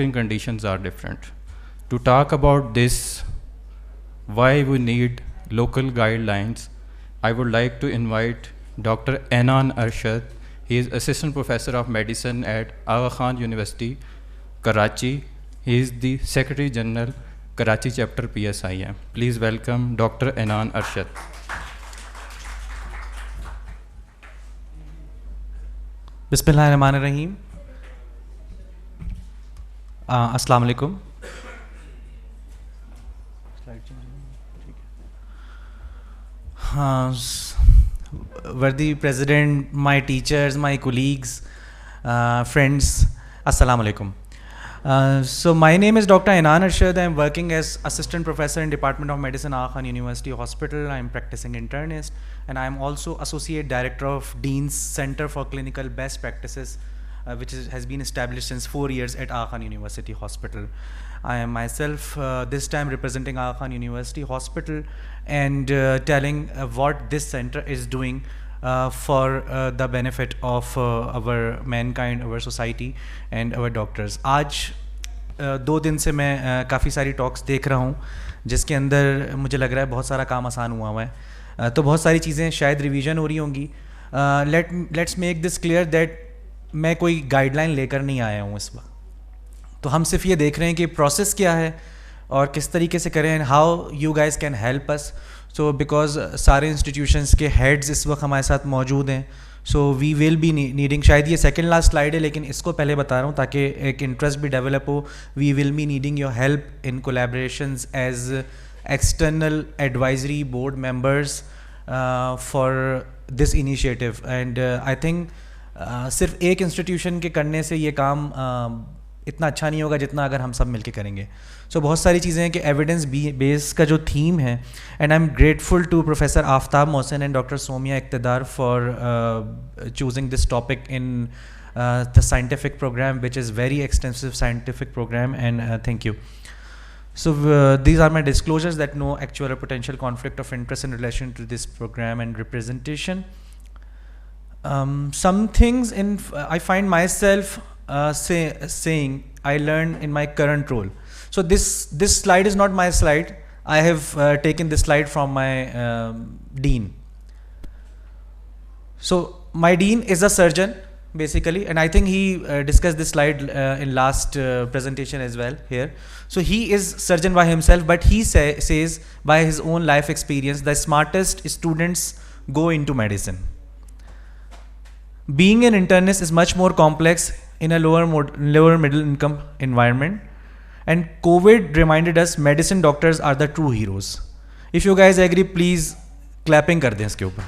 working conditions are different. To talk about this, why we need local guidelines, I would like to invite Dr. Enan Arshad. He is Assistant Professor of Medicine at Aga Khan University, Karachi. He is the Secretary General, Karachi Chapter PSIM. Please welcome Dr. Enan Arshad. बिस्मिल्लाहिर्रहमानिर्रहीम. अस्सलाम वालेकुम. Worthy President, my teachers, my colleagues, friends, assalamu alaikum. So my name is Dr. Enan Arshad. I am working as Assistant Professor in Department of Medicine, Aga Khan University Hospital. I am practicing internist, and I am also Associate Director of Dean's Center for Clinical Best Practices, which has been established since 4 years at Aga Khan University Hospital. I am myself this time representing Aga Khan University Hospital and telling what this center is doing for the benefit of our mankind, our society and our doctors. आज 2 दिन से मैं काफ़ी सारी talks देख रहा हूँ जिसके अंदर मुझे लग रहा है बहुत सारा काम आसान हुआ है. तो बहुत सारी चीज़ें शायद रिवीजन हो रही होंगी. Let's make this clear that मैं कोई गाइडलाइन लेकर नहीं आया हूँ इस वक्त. तो हम सिर्फ ये देख रहे हैं कि प्रोसेस क्या है और किस तरीके से करें and how you guys can help us. So because सारे इंस्टीट्यूशंस के हेड्स इस वक्त हमारे साथ मौजूद हैं. So we will be needing, शायद ये सेकेंड लास्ट स्लाइड है लेकिन इसको पहले बता रहा हूँ ताकि एक इंटरेस्ट भी डेवलप हो. We will be needing your help in collaborations as external advisory board members for this initiative. And I think सिर्फ एक इंस्टीट्यूशन के करने से ये काम इतना अच्छा नहीं होगा जितना अगर हम सब मिलके करेंगे. सो बहुत सारी चीज़ें हैं कि एविडेंस बेस का जो थीम है, and I am grateful to professor Aftab Mohsin and doctor Somia Iqtidar for choosing this topic in the scientific programme which is very extensive scientific programme, and thank you. So these are my disclosures that no actual or potential conflict of interest in relation to this program and representation. Some things I find myself saying I learned in my current role. So this slide is not my slide. I have taken this slide from my dean. So my dean is a surgeon basically, and I think he discussed this slide in last presentation as well here. So he is surgeon by himself, but he says by his own life experience the smartest students go into medicine. Being an internist is much more complex in a lower middle income environment, and COVID reminded us medicine doctors are the true heroes. If you guys agree, please clapping कर दें इसके ऊपर.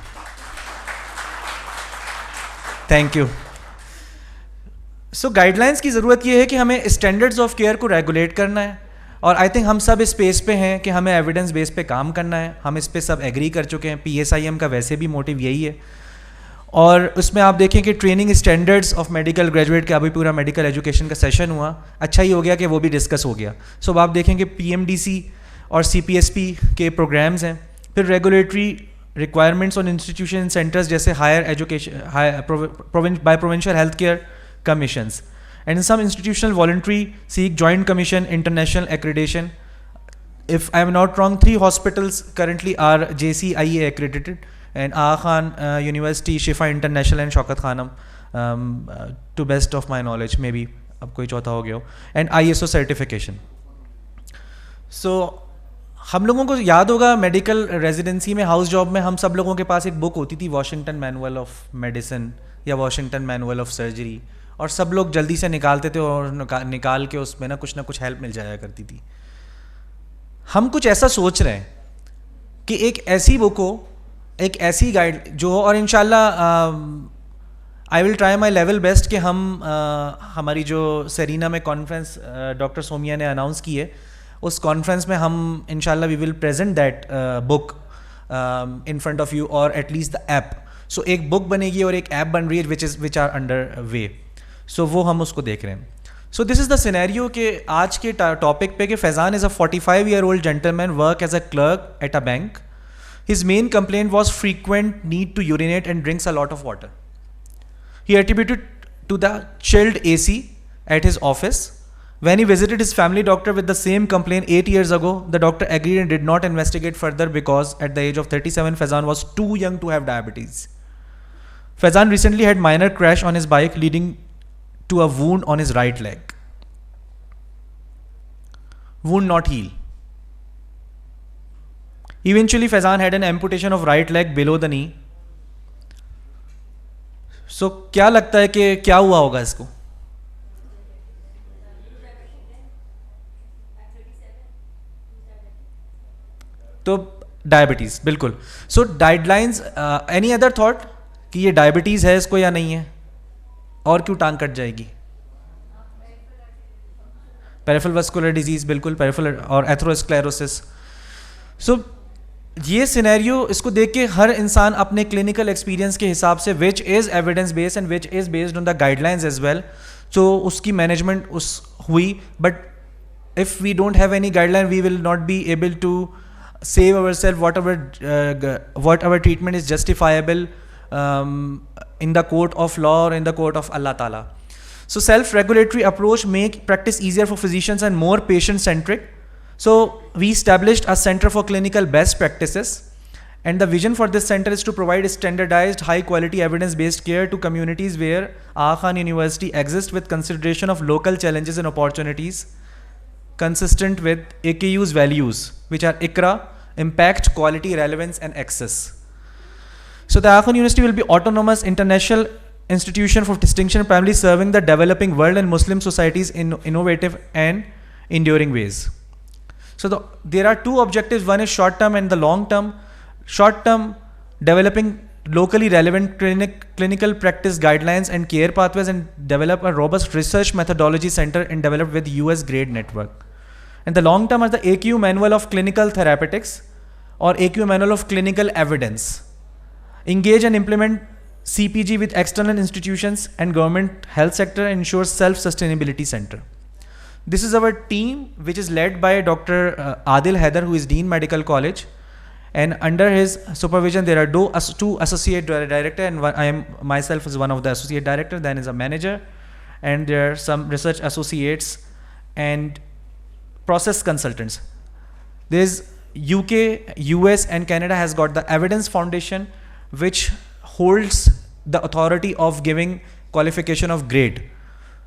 Thank you. So guidelines की ज़रूरत ये है कि हमें स्टैंडर्ड्स ऑफ केयर को रेगुलेट करना है, और आई थिंक हम सब इस स्पेस पे हैं कि हमें एविडेंस बेस पे काम करना है. हम इस पे सब एग्री कर चुके हैं. PSIM का वैसे भी मोटिव यही है. और उसमें आप देखें कि training standards of medical graduate का अभी पूरा मेडिकल एजुकेशन का सेशन हुआ. अच्छा ही हो गया कि वो भी डिस्कस हो गया. सो आप देखें कि PMDC और CPSP के प्रोग्राम्स हैं. फिर regulatory requirements on institution centres जैसे higher education by provincial health care commissions, and in some institutional voluntary seek joint commission international accreditation. If I am not wrong, 3 hospitals currently are JCIA accredited, and Aga Khan University, Shifa International and Shaukat Khanum, to best of my knowledge, maybe अब कोई चौथा हो गया हो, and ISO certification. So हम लोगों को याद होगा मेडिकल रेजिडेंसी में, हाउस जॉब में हम सब लोगों के पास एक बुक होती थी, वॉशिंगटन मैनुअल ऑफ मेडिसिन या वॉशिंगटन मैनुअल ऑफ सर्जरी, और सब लोग जल्दी से निकालते थे और निकाल के उसमें ना कुछ हेल्प मिल जाया करती थी. हम कुछ ऐसा सोच रहे हैं कि एक ऐसी बुक हो, एक ऐसी गाइड जो हो, और इंशाल्लाह I will try my level best कि हम हमारी जो सेरीना में कॉन्फ्रेंस डॉक्टर सोमिया ने अनाउंस की है, उस कॉन्फ्रेंस में हम इंशाल्लाह we will present that book in front of you, और एटलीस्ट द ऐप. सो एक बुक बनेगी और एक ऐप बन रही है विच आर अंडर वे. सो वो हम उसको देख रहे हैं. So this is the scenario कि आज के टॉपिक पे कि Faizan is a 45-year-old gentleman work as a clerk at a bank. His main complaint was frequent need to urinate and drinks a lot of water. He attributed to the chilled AC at his office, When he visited his family doctor with the same complaint 8 years ago, the doctor agreed and did not investigate further because at the age of 37, Faizan was too young to have diabetes. Faizan recently had minor crash on his bike leading to a wound on his right leg. Wound not heal. Eventually, Faizan had an amputation of right leg below the knee. So, क्या लगता है कि क्या हुआ होगा इसको? तो diabetes बिल्कुल. सो गाइडलाइंस, एनी अदर थॉट कि ये डायबिटीज़ है इसको या नहीं है, और क्यों टांग कट जाएगी? पेरिफेरल वस्कुलर डिजीज़, बिल्कुल पेरिफेरल और एथेरोस्क्लेरोसिस. सो ये सिनेरियो, इसको देख के हर इंसान अपने क्लिनिकल एक्सपीरियंस के हिसाब से which is evidence based and which is based on the guidelines as well, तो उसकी मैनेजमेंट हुई. But if we don't have any guideline we will not be able to save ourselves what our treatment is justifiable in the court of law or in the court of Allah Ta'ala. So self-regulatory approach make practice easier for physicians and more patient-centric. So we established a center for clinical best practices, and the vision for this center is to provide standardized high-quality evidence-based care to communities where Aga Khan University exists with consideration of local challenges and opportunities consistent with AKU's values, which are ICRA, impact, quality, relevance, and access. So the Aga Khan University will be autonomous international institution for distinction, primarily serving the developing world and Muslim societies in innovative and enduring ways. So there are two objectives. One is short term and the long term. Short term, developing locally relevant clinical practice guidelines and care pathways, and develop a robust research methodology center and developed with US grade network. And the long term are the AQ manual of clinical therapeutics or AQ manual of clinical evidence. Engage and implement CPG with external institutions and government health sector and ensure self-sustainability center. This is our team, which is led by Dr. Adil Haider, who is Dean Medical College. And under his supervision, there are two associate director, and I am myself as one of the associate director. Then is a manager, and there are some research associates and process consultants. There's UK, US, and Canada has got the Evidence Foundation, which holds the authority of giving qualification of grade.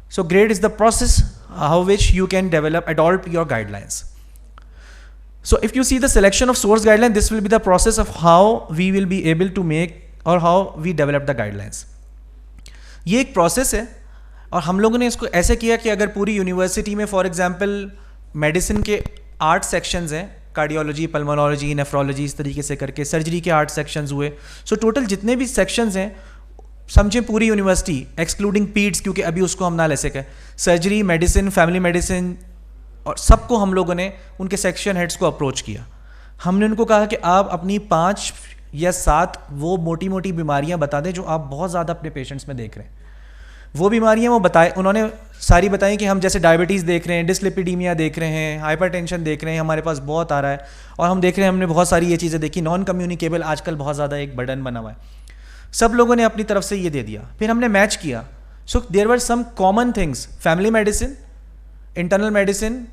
So grade is the process how which you can adopt your guidelines. So if you see the selection of source guideline, this will be the process of how we will be able to make or how we develop the guidelines. ये एक process है, और हम लोगों ने इसको ऐसे किया कि अगर पूरी यूनिवर्सिटी में फॉर एग्जांपल मेडिसिन के 8 सेक्शंस हैं, कार्डियोलॉजी, पल्मोनोलॉजी, नेफ्रोलॉजी, इस तरीके से करके सर्जरी के 8 सेक्शंस हुए. सो टोटल जितने भी सेक्शंस हैं, समझें पूरी यूनिवर्सिटी एक्सक्लूडिंग पीड्स, क्योंकि अभी उसको हम ना ले सके, सर्जरी, मेडिसिन, फैमिली मेडिसिन, और सबको हम लोगों ने उनके सेक्शन हेड्स को अप्रोच किया. हमने उनको कहा कि आप अपनी 5 या 7 वो मोटी मोटी बीमारियां बता दें जो आप बहुत ज़्यादा अपने पेशेंट्स में देख रहे हैं. वो बीमारियां वो बताए, उन्होंने सारी बताई कि हम जैसे डायबिटीज़ देख रहे हैं, डिसलिपिडीमिया देख रहे हैं, हाइपरटेंशन देख रहे हैं, हमारे पास बहुत आ रहा है, और हम देख रहे हैं, हमने बहुत सारी ये चीज़ें देखी. नॉन कम्युनिकेबल आजकल बहुत ज़्यादा एक बर्डन बना हुआ है. सब लोगों ने अपनी तरफ से ये दे दिया. फिर हमने मैच किया. So there were some common things, family medicine, internal medicine,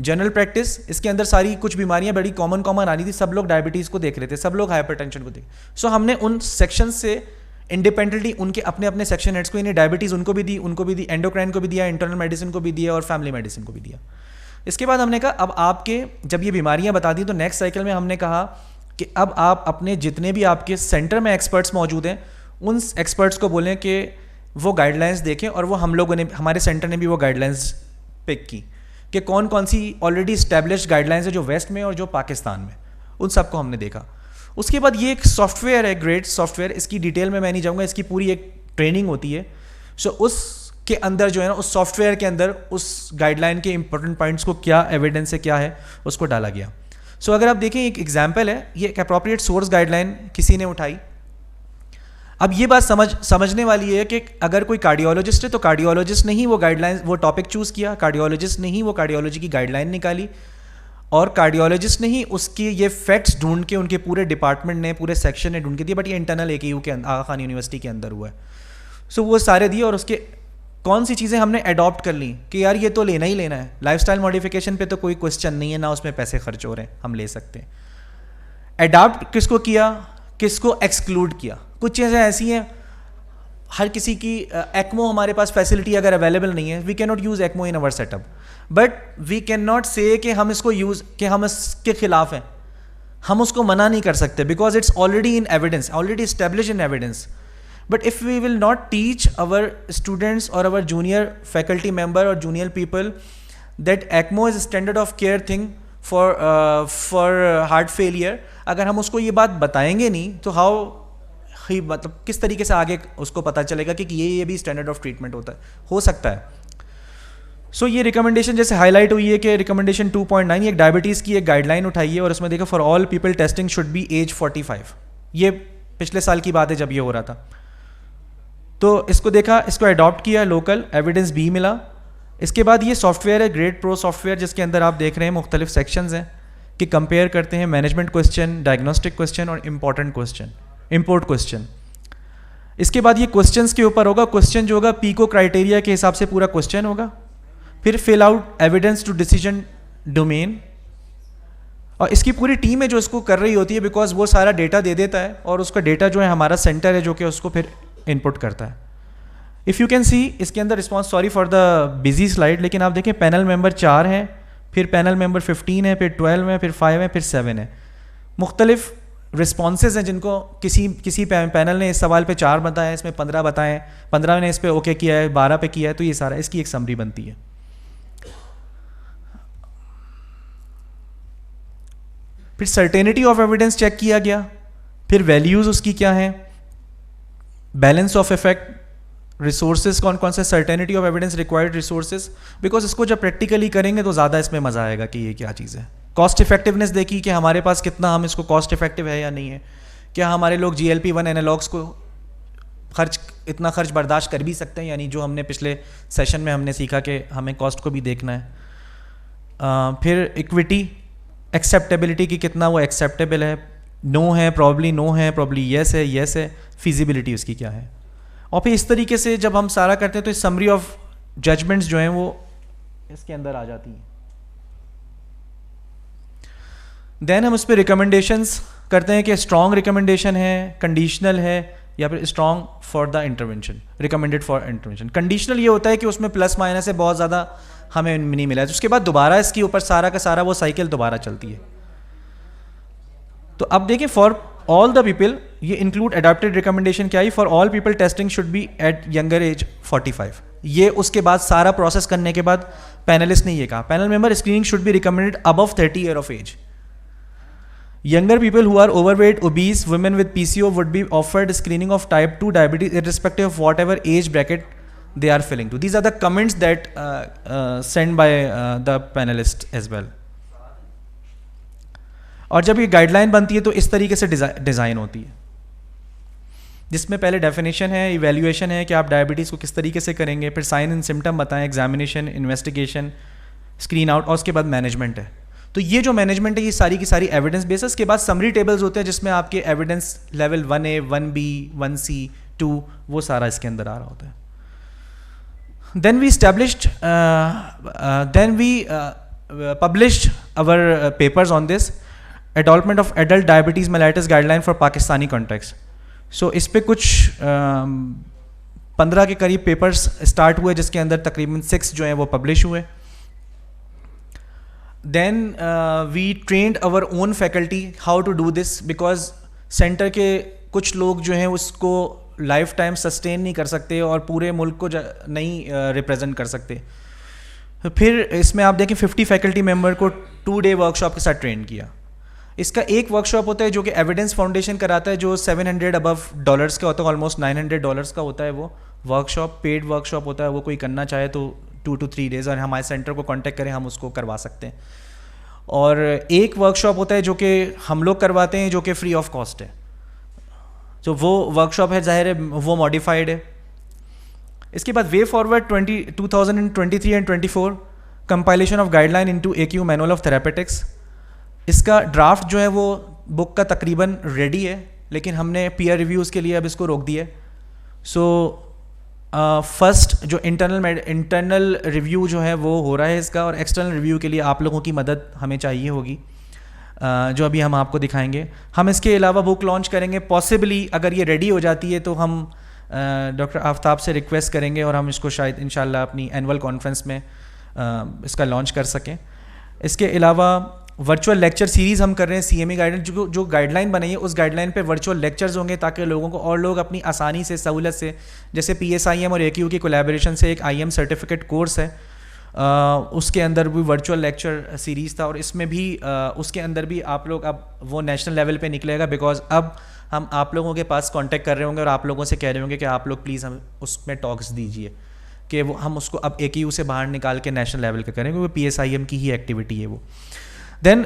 general practice, इसके अंदर सारी कुछ बीमारियां बड़ी कॉमन आ रही थी. सब लोग डायबिटीज़ को देख रहे थे, सब लोग हाइपरटेंशन को देख. सो हमने उन सेक्शन से इंडिपेंडेंटली उनके अपने अपने सेक्शन हेड्स को, इन्हें डायबिटीज़ उनको भी दी, एंडोक्राइन को भी दिया, इंटरनल मेडिसिन को भी दिया, और फैमिली मेडिसिन को भी दिया. इसके बाद हमने कहा अब आपके जब ये बीमारियां बता दी, तो नेक्स्ट साइकिल में हमने कहा कि अब आप अपने जितने भी आपके सेंटर में एक्सपर्ट्स मौजूद हैं, उन एक्सपर्ट्स को बोलें कि वो गाइडलाइंस देखें. और वो हम लोगों ने, हमारे सेंटर ने भी वो गाइडलाइंस पिक की कि कौन कौन सी ऑलरेडी इस्टेब्लिश्ड गाइडलाइंस है जो वेस्ट में और जो पाकिस्तान में, उन सबको हमने देखा. उसके बाद ये एक सॉफ्टवेयर है, ग्रेट सॉफ्टवेयर, इसकी डिटेल में मैं नहीं जाऊँगा, इसकी पूरी एक ट्रेनिंग होती है. सो उसके अंदर जो है ना, उस सॉफ्टवेयर के अंदर उस गाइडलाइन के इंपॉर्टेंट पॉइंट्स को, क्या एविडेंस है, क्या है, उसको डाला गया. सो अगर आप देखें, एक एग्जाम्पल है, ये एक अप्रोप्रिएट सोर्स गाइडलाइन किसी ने उठाई. अब ये बात समझने वाली है कि अगर कोई कार्डियोलॉजिस्ट है तो कार्डियोलॉजिस्ट ने ही वो गाइडलाइन, वो टॉपिक चूज़ किया, कार्डियोलॉजिस्ट ने ही वो कार्डियोलॉजी की गाइडलाइन निकाली, और कार्डियोलॉजिस्ट ने ही उसकी ये फैक्ट्स ढूंढ के, उनके पूरे डिपार्टमेंट ने, पूरे सेक्शन ने ढूंढ के दिए. बट ये इंटरनल AKU के Aga Khan यूनिवर्सिटी के अंदर हुआ है. सो वो सारे दिए, और उसके कौन सी चीज़ें हमने अडॉप्ट कर ली कि यार ये तो लेना ही लेना है, लाइफस्टाइल मॉडिफिकेशन पे तो कोई क्वेश्चन नहीं है, ना उसमें पैसे खर्च हो रहे हैं, हम ले सकते हैं। अडॉप्ट किसको किया, किसको एक्सक्लूड किया। कुछ चीज़ें ऐसी हैं, हर किसी की एक्मो हमारे पास फैसिलिटी अगर अवेलेबल नहीं है, we can not use ECMO in our setup, but we can not say कि हम इसको यूज़, कि हम इसके खिलाफ हैं, हम उसको मना नहीं कर सकते, because it's already in evidence, already establish in evidence. But if we will not teach our students or our junior faculty member or junior people that ECMO is a standard of care thing for heart failure, अगर हम उसको ये बात बताएंगे नहीं तो how he, मतलब किस तरीके से आगे उसको पता चलेगा कि ये भी स्टैंडर्ड ऑफ ट्रीटमेंट होता है, हो सकता है। सो ये रिकमेंडेशन जैसे हाईलाइट हुई है कि रिकमेंडेशन 2.9 ये एक डायबिटीज़ की एक गाइडलाइन उठाई है और उसमें देखा for all people testing should be age 45। ये पिछले साल की बात है जब ये हो रहा था, तो इसको देखा, इसको अडॉप्ट किया, लोकल एविडेंस भी मिला। इसके बाद ये सॉफ्टवेयर है ग्रेड प्रो सॉफ्टवेयर, जिसके अंदर आप देख रहे हैं मुख्तलिफ सेक्शंस हैं कि कंपेयर करते हैं मैनेजमेंट क्वेश्चन, डायग्नोस्टिक क्वेश्चन और इंपॉर्टेंट क्वेश्चन, इंपोर्ट क्वेश्चन। इसके बाद ये क्वेश्चंस के ऊपर होगा, क्वेश्चन जो होगा पीको क्राइटेरिया के हिसाब से पूरा क्वेश्चन होगा, फिर fill out evidence to decision domain, और इसकी पूरी टीम है जो इसको कर रही होती है, बिकॉज वो सारा डेटा दे देता है और उसका डेटा जो है हमारा सेंटर है जो कि उसको फिर इनपुट करता है। इफ़ यू कैन सी इसके अंदर response, sorry for the busy slide, लेकिन आप देखें पैनल मेंबर 4 हैं, फिर पैनल मेंबर 15 है, फिर 12 है, फिर 5 है, फिर 7 है। मुख्तलिफ रिस्पॉन्सेज हैं जिनको किसी पैनल ने इस सवाल पे 4 बताए, इसमें 15 बताएं, 15 ने इस पे ओके किया है, 12 पे किया है, तो ये सारा इसकी एक समरी बनती है। फिर सर्टेनिटी ऑफ एविडेंस चेक किया गया, फिर वैल्यूज़ उसकी क्या हैं, बैलेंस ऑफ इफेक्ट, रिसोर्सेज कौन कौन से, certainty of evidence required resources, because इसको जब प्रैक्टिकली करेंगे तो ज़्यादा इसमें मज़ा आएगा कि ये क्या चीज़ है। कॉस्ट इफेक्टिवनेस देखी कि हमारे पास कितना, हम इसको कॉस्ट इफेक्टिव है या नहीं है, क्या हमारे लोग GLP-1 एनालॉग्स को इतना खर्च बर्दाश्त कर भी सकते हैं, यानी जो हमने पिछले सेशन में हमने सीखा कि हमें कॉस्ट को भी देखना है। फिर इक्विटी, एक्सेप्टेबिलिटी की कितना वो एक्सेप्टेबल है, नो है प्रॉब्ली, नो है प्रॉब्ली, येस है येस है, फिजिबिलिटी उसकी क्या है। और फिर इस तरीके से जब हम सारा करते हैं तो समरी ऑफ जजमेंट्स जो हैं वो इसके अंदर आ जाती हैं। देन हम उस पर रिकमेंडेशंस करते हैं कि स्ट्रॉन्ग रिकमेंडेशन है, कंडीशनल है, या फिर strong for the intervention, recommended for intervention. Conditional ये होता है कि उसमें प्लस माइनस है, बहुत ज़्यादा हमें नहीं मिला है, तो उसके बाद दोबारा इसके ऊपर सारा का सारा वो साइकिल दोबारा चलती है। तो अब देखिए फॉर ऑल द पीपल, ये इंक्लूड अडॉप्टेड रिकमेंडेशन क्या है, for all people testing should be at younger age 45। ये उसके बाद सारा प्रोसेस करने के बाद पैनलिस्ट ने ये कहा, panel member screening should be recommended above 30 year of age. Younger people who are overweight, obese, women with PCO would be offered screening of type 2 diabetes irrespective of whatever age bracket they are filling to. These are the comments that sent by the panelists as well. और जब ये guideline बनती है तो इस तरीके से design होती है, जिसमें पहले डेफिनेशन है, इवेल्युएशन है कि आप डायबिटीज़ को किस तरीके से करेंगे, फिर साइन एंड सिम्टम बताएं, एग्जामिनेशन, इन्वेस्टिगेशन, स्क्रीन आउट, और उसके बाद मैनेजमेंट है। तो ये जो मैनेजमेंट है ये सारी की सारी एविडेंस बेसिस के बाद समरी टेबल्स होते हैं जिसमें आपके evidence level 1A, 1B, 1C, 2 वो सारा इसके अंदर आ रहा होता है। Then we published our papers on this, advancement of adult diabetes mellitus guideline for Pakistani context. So इस पे कुछ 15 के करीब पेपर्स स्टार्ट हुए जिसके अंदर तकरीबन 6 जो हैं वो पब्लिश हुए। Then we trained our own faculty how to do this because centre के कुछ लोग जो हैं उसको लाइफ टाइम सस्टेन नहीं कर सकते और पूरे मुल्क को नहीं रिप्रेजेंट कर सकते। फिर इसमें आप देखें 50 फैकल्टी मेंबर को 2 डे वर्कशॉप के साथ ट्रेन किया। इसका एक वर्कशॉप होता है जो कि एविडेंस फाउंडेशन कराता है जो $700 अबव डॉलर्स का होता है, ऑलमोस्ट $900 का होता है। वो वर्कशॉप पेड वर्कशॉप होता है, वो कोई करना चाहे तो 2 to 3 डेज़ और हमारे सेंटर को कांटेक्ट करें, हम उसको करवा सकते हैं। और एक वर्कशॉप होता है जो कि हम लोग करवाते हैं जो कि फ्री ऑफ कॉस्ट है। तो वो वर्कशॉप है, जाहिर है वो मॉडिफाइड है। इसके बाद way forward 2023 and 24 compilation of guideline into AQ manual of therapeutics. इसका ड्राफ्ट जो है वो बुक का तकरीबन रेडी है, लेकिन हमने पीयर रिव्यूज़ के लिए अब इसको रोक दिया। सो फर्स्ट जो इंटरनल रिव्यू जो है वो हो रहा है इसका, और एक्सटर्नल रिव्यू के लिए आप लोगों की मदद हमें चाहिए होगी, जो अभी हम आपको दिखाएंगे। हम इसके अलावा बुक लॉन्च करेंगे, पॉसिबली अगर ये रेडी हो जाती है तो हम डॉक्टर आफ्ताब से रिक्वेस्ट करेंगे और हम इसको शायद इंशाल्लाह अपनी एनुअल कॉन्फ्रेंस में इसका लॉन्च कर सकें। इसके अलावा वर्चुअल लेक्चर सीरीज़ हम कर रहे हैं, CME गाइडलाइन जो गाइडलाइन बनाई है उस गाइडलाइन पे वर्चुअल लेक्चर्स होंगे, ताकि लोगों को और लोग अपनी आसानी से सहूलत से, जैसे PSIM और AQ की कोलैबोरेशन से एक IM सर्टिफिकेट कोर्स है, उसके अंदर भी वर्चुअल लेक्चर सीरीज़ था, और इसमें भी उसके अंदर भी आप लोग अब वो नेशनल लेवल पे निकलेगा, बिकॉज अब हम आप लोगों के पास कांटेक्ट कर रहे होंगे और आप लोगों से कह रहे होंगे कि आप लोग प्लीज़ हम उसमें टॉक्स दीजिए, कि वो हम उसको अब AQ से बाहर निकाल के नेशनल लेवल का करेंगे, वो PSIM की ही एक्टिविटी है वो। Then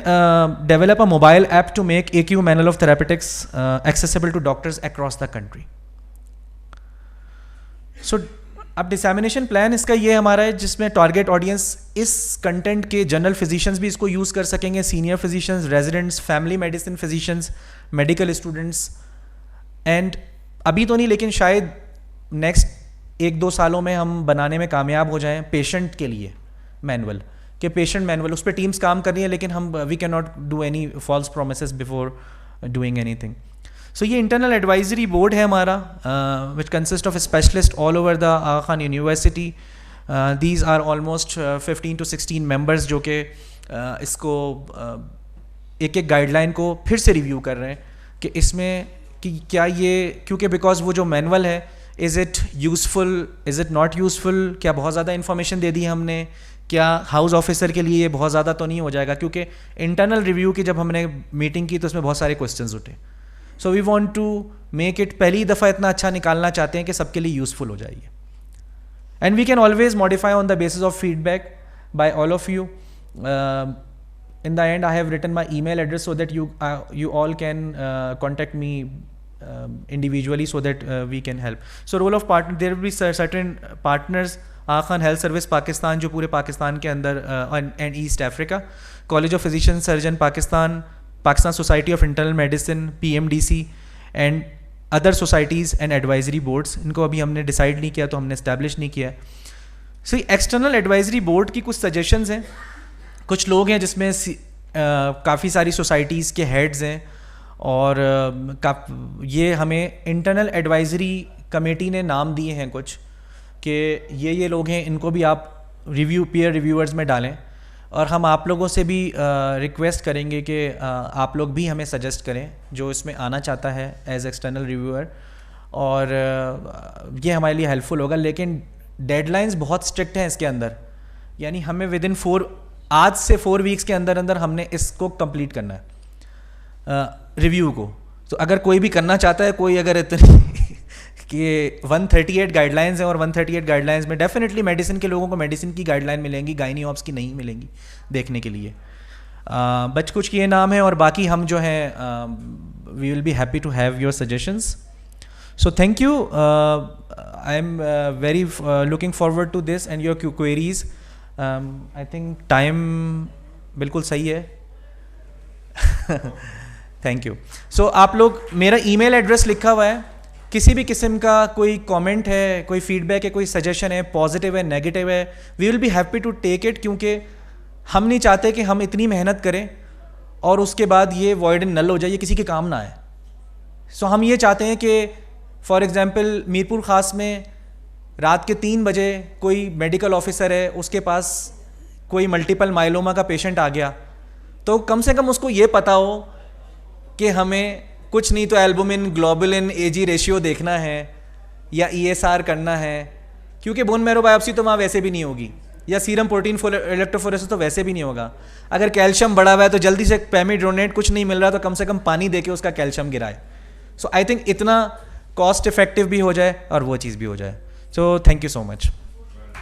develop a mobile app to make AQ Manual of Therapeutics accessible to doctors across the country. So अब डिसैमिनेशन प्लान इसका ये हमारा है, जिसमें टारगेट ऑडियंस इस कंटेंट के जनरल फिजिशियंस भी इसको यूज़ कर सकेंगे, senior physicians, residents, family medicine physicians, medical students, and अभी तो नहीं लेकिन शायद नेक्स्ट 1-2 सालों में हम बनाने में कामयाब हो जाएं पेशेंट के लिए मैनुअल, कि पेशेंट मैनुअल उस पर टीम्स काम कर रही है, लेकिन हम we can not do any false promises before doing anything. So ये इंटरनल एडवाइजरी बोर्ड है हमारा, which consist of specialist all over the Aga Khan university. These are almost 15 to 16 members जो कि इसको एक एक गाइडलाइन को फिर से रिव्यू कर रहे हैं कि इसमें कि क्या ये, क्योंकि बिकॉज वो जो मैनुअल है, is it useful, is it not useful, क्या बहुत ज़्यादा इन्फॉर्मेशन दे दी हमने, क्या हाउस ऑफिसर के लिए ये बहुत ज़्यादा तो नहीं हो जाएगा, क्योंकि इंटरनल रिव्यू की जब हमने मीटिंग की तो उसमें बहुत सारे क्वेश्चंस उठे। So we want to make it, पहली दफ़ा इतना अच्छा निकालना चाहते हैं कि सबके लिए यूज़फुल हो जाएगी, and we can always modify on the basis of feedback by all of you. In the end, I have written my email address so that you all can contact me individually so that we can help. So role of partner, there will be certain partners, Aga Khan Health Service Pakistan जो पूरे पाकिस्तान के अंदर and East Africa, College of Physician Surgeon Pakistan, Pakistan Society of Internal Medicine, PMDC, and other societies and advisory boards. इनको अभी हमने decide नहीं किया तो हमने establish नहीं किया। So एक्सटर्नल एडवाइजरी बोर्ड की कुछ सजेशंस हैं। कुछ लोग हैं जिसमें काफ़ी सारी सोसाइटीज़ के हेड्स हैं, और ये हमें इंटरनल एडवाइजरी कमेटी ने नाम दिए हैं कुछ, कि ये लोग हैं, इनको भी आप पीयर रिव्यूअर्स में डालें, और हम आप लोगों से भी रिक्वेस्ट करेंगे कि आप लोग भी हमें सजेस्ट करें जो इसमें आना चाहता है एज एक्सटर्नल रिव्यूअर, और ये हमारे लिए हेल्पफुल होगा। लेकिन डेडलाइंस बहुत स्ट्रिक्ट हैं इसके अंदर, यानी हमें विदिन आज से 4 वीक्स के अंदर अंदर हमने इसको कंप्लीट करना है रिव्यू को। तो अगर कोई भी करना चाहता है, कोई अगर इतनी कि 138 गाइडलाइंस हैं, और 138 गाइडलाइंस में डेफिनेटली मेडिसिन के लोगों को मेडिसिन की गाइडलाइन मिलेंगी, गायनी ऑप्स की नहीं मिलेंगी देखने के लिए। बच कुछ ये नाम है, और बाकी हम जो हैं we will be happy to have your suggestions. So thank you, I am very looking forward to this and your queries. I think time बिल्कुल सही है। Thank you. सो आप लोग, मेरा ईमेल एड्रेस लिखा हुआ है, किसी भी किस्म का कोई कमेंट है, कोई फीडबैक है, कोई सजेशन है, पॉजिटिव है, नेगेटिव है, we will be happy to take it, क्योंकि हम नहीं चाहते कि हम इतनी मेहनत करें और उसके बाद ये वॉइड एंड नल हो जाए, ये किसी के काम ना आए। सो हम ये चाहते हैं कि फॉर एग्जांपल मीरपुर ख़ास में रात के 3 बजे कोई मेडिकल ऑफिसर है, उसके पास कोई मल्टीपल माइलोमा का पेशेंट आ गया, तो कम से कम उसको ये पता हो कि हमें कुछ नहीं तो एल्बुमिन, ग्लोबुलिन, AG रेशियो देखना है या ESR करना है, क्योंकि बोन मैरो बायोप्सी तो वहाँ वैसे भी नहीं होगी, या सीरम प्रोटीन इलेक्ट्रोफोरेसिस तो वैसे भी नहीं होगा। अगर कैल्शियम बढ़ा हुआ है तो जल्दी से पैमिड्रोनेट, कुछ नहीं मिल रहा तो कम से कम पानी दे के उसका कैल्शियम गिराए। सो आई थिंक इतना कॉस्ट इफेक्टिव भी हो जाए और वो चीज़ भी हो जाए। सो थैंक यू सो मच।